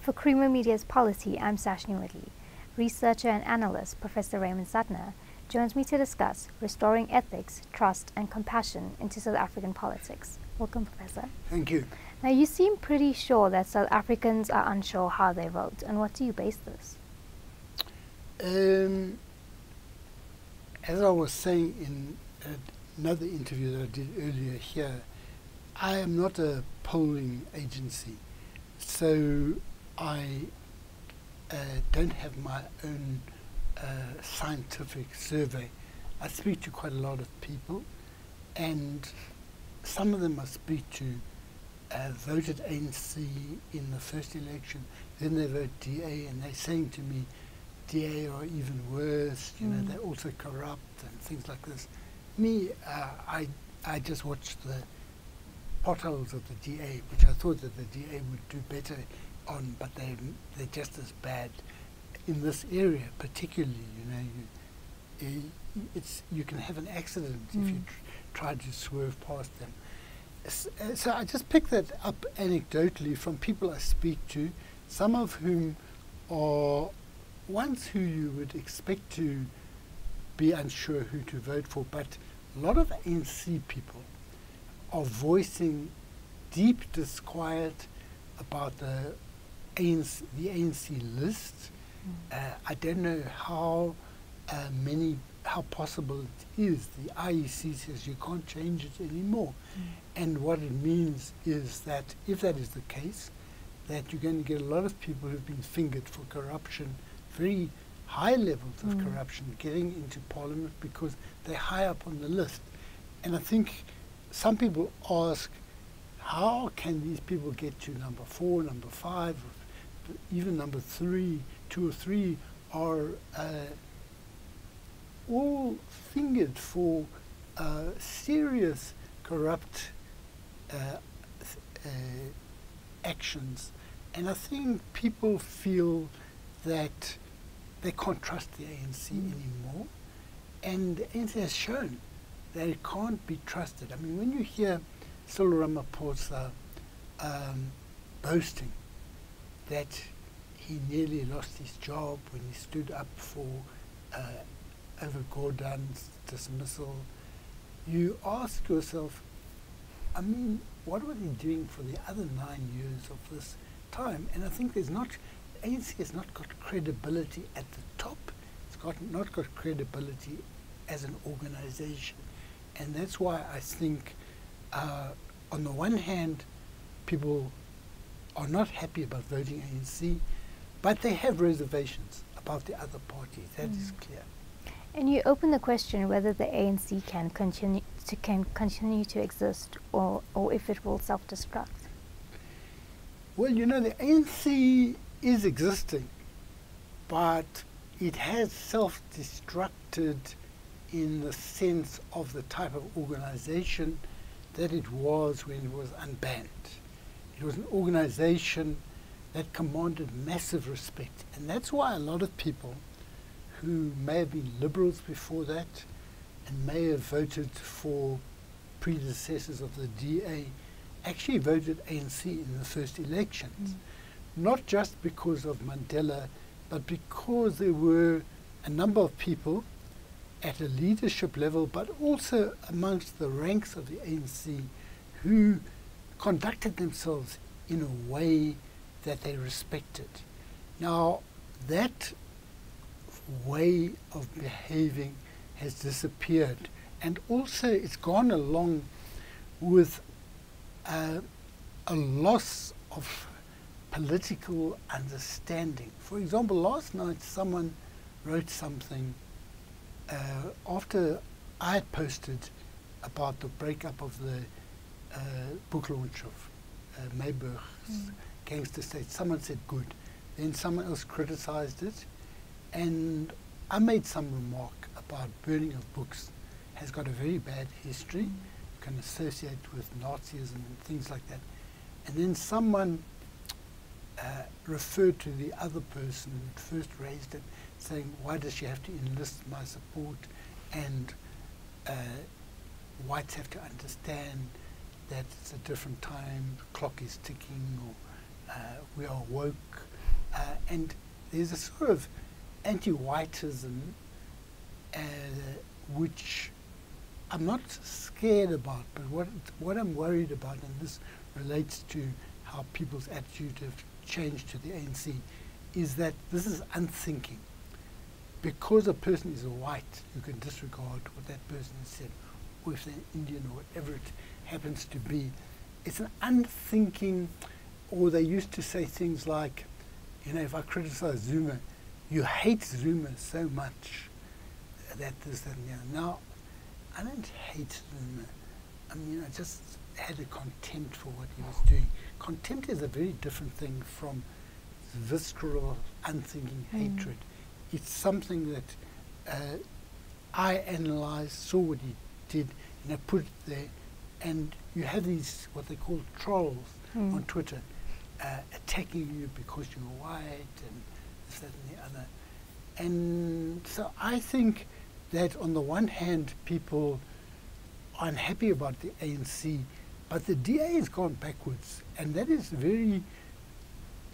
For Creamer Media's Polity, I'm Sashni Whitley. Researcher and analyst Professor Raymond Suttner joins me to discuss restoring ethics, trust and compassion into South African politics. Welcome, Professor. Thank you. Now, you seem pretty sure that South Africans are unsure how they vote. And what do you base this? As I was saying in another interview that I did earlier here, I am not a polling agency, so I don't have my own scientific survey. I speak to quite a lot of people, and some of them I speak to voted ANC in the first election, then they vote DA, and they're saying to me, DA are even worse, you know, they're also corrupt and things like this. Me, I just watched the potholes of the DA, which I thought that the DA would do better on, but they're just as bad in this area, particularly. You know, you can have an accident if you try to swerve past them. So I just picked that up anecdotally from people I speak to, some of whom are ones who you would expect to be unsure who to vote for, but a lot of ANC people are voicing deep disquiet about the ANC list. I don't know how possible it is. The IEC says you can't change it anymore. And what it means is that if that is the case, that you're going to get a lot of people who've been fingered for corruption, very high levels of corruption, getting into parliament because they're high up on the list. And I think some people ask, how can these people get to number 4, number 5, or even number 3, 2 or 3 are all fingered for serious corrupt actions. And I think people feel that they can't trust the ANC anymore. And the ANC has shown that it can't be trusted. I mean, when you hear Cyril Ramaphosa boasting that he nearly lost his job when he stood up for over Gordon's dismissal, you ask yourself, I mean, what was he doing for the other 9 years of this time? And I think ANC has not got credibility at the top. It's not got credibility as an organization. And that's why I think, on the one hand, people are not happy about voting ANC, but they have reservations about the other parties. That is clear. And you open the question whether the ANC can continue to exist, or if it will self-destruct. Well, you know, the ANC is existing, but it has self-destructed in the sense of the type of organization that it was when it was unbanned. It was an organization that commanded massive respect, and that's why a lot of people who may have been liberals before that and may have voted for predecessors of the DA actually voted ANC in the first elections. Not just because of Mandela, but because there were a number of people at a leadership level, but also amongst the ranks of the ANC, who conducted themselves in a way that they respected. Now, that way of behaving has disappeared, and also it's gone along with a loss of political understanding. For example, last night someone wrote something after I had posted about the breakup of the book launch of Mayberg's Gangster State. Someone said good. Then someone else criticized it. And I made some remark about burning of books has got a very bad history. You can associate with Nazism and things like that. And then someone referred to the other person who first raised it, saying, why does she have to enlist my support? And whites have to understand that it's a different time, the clock is ticking, or we are woke. And there's a sort of anti-whiteism which I'm not scared about, but what I'm worried about, and this relates to how people's attitude have changed to the ANC, is that this is unthinking. Because a person is a white, you can disregard what that person has said, or if they're Indian or whatever it happens to be. It's an unthinking, or they used to say things like, you know, if I criticize Zuma, you hate Zuma so much that this and the other. Now, I don't hate Zuma. I mean, I just had a contempt for what he was doing. Contempt is a very different thing from visceral, unthinking hatred. It's something that I analysed, saw what he did, and I put it there. And you have these, what they call trolls on Twitter, attacking you because you're white and this, that, and the other. And so I think that on the one hand, people are unhappy about the ANC, but the DA has gone backwards. And that is very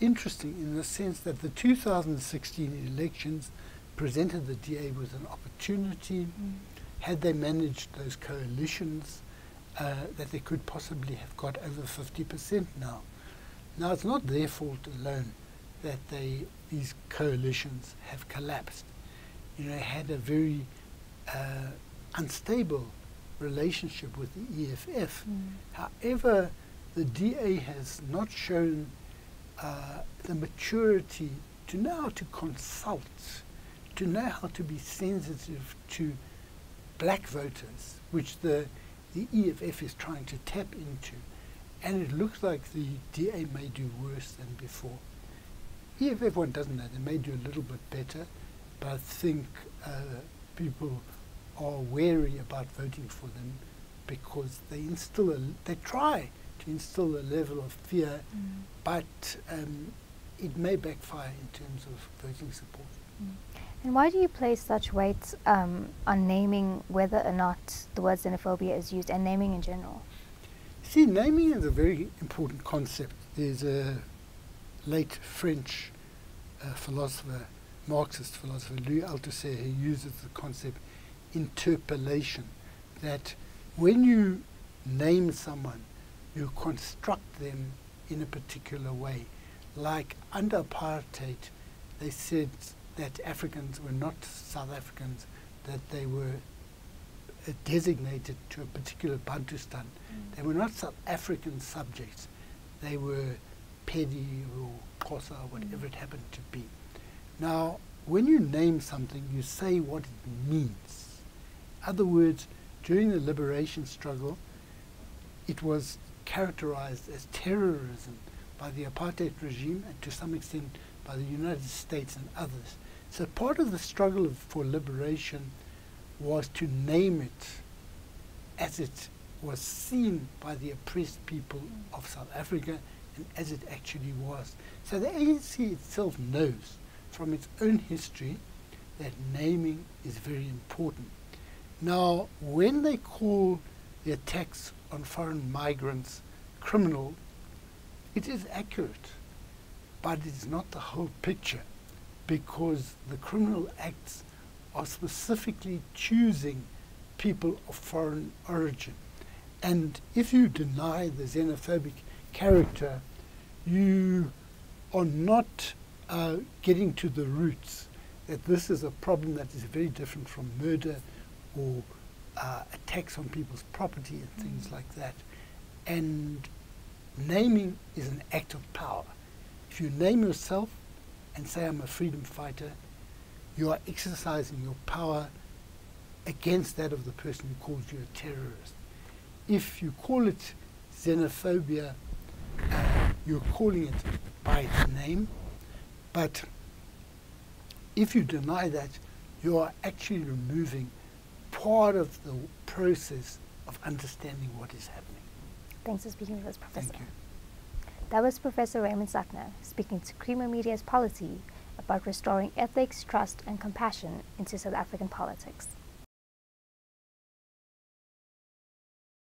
interesting in the sense that the 2016 elections presented the DA with an opportunity. Had they managed those coalitions, that they could possibly have got over 50% now. Now, it's not their fault alone that these coalitions have collapsed. You know, they had a very unstable relationship with the EFF. However, the DA has not shown the maturity to know how to consult, to know how to be sensitive to black voters, which the EFF is trying to tap into. And it looks like the DA may do worse than before. EFF, one doesn't know, they may do a little bit better, but I think people are wary about voting for them because they try to instill a level of fear, but it may backfire in terms of voting support. And why do you place such weight on naming whether or not the word xenophobia is used, and naming in general? See, naming is a very important concept. There's a late French philosopher, Marxist philosopher, Louis Althusser, who uses the concept interpellation, that when you name someone, you construct them in a particular way. Like under apartheid, they said that Africans were not South Africans, that they were designated to a particular Bantustan. They were not South African subjects. They were Pedi or Xhosa, or whatever it happened to be. Now, when you name something, you say what it means. In other words, during the liberation struggle, it was characterized as terrorism by the apartheid regime and to some extent by the United States and others. So part of the struggle for liberation was to name it as it was seen by the oppressed people of South Africa and as it actually was. So the ANC itself knows from its own history that naming is very important. Now, when they call the attacks on foreign migrants criminal, it is accurate, but it is not the whole picture, because the criminal acts are specifically choosing people of foreign origin. And if you deny the xenophobic character, you are not getting to the roots that this is a problem that is very different from murder or attacks on people's property and things like that. And naming is an act of power. If you name yourself and say, I'm a freedom fighter, you are exercising your power against that of the person who calls you a terrorist. If you call it xenophobia, you're calling it by its name, but if you deny that, you are actually removing part of the process of understanding what is happening. Thanks for speaking with us, Professor. Thank you. That was Professor Raymond Suttner speaking to Creamer Media's Polity about restoring ethics, trust, and compassion into South African politics.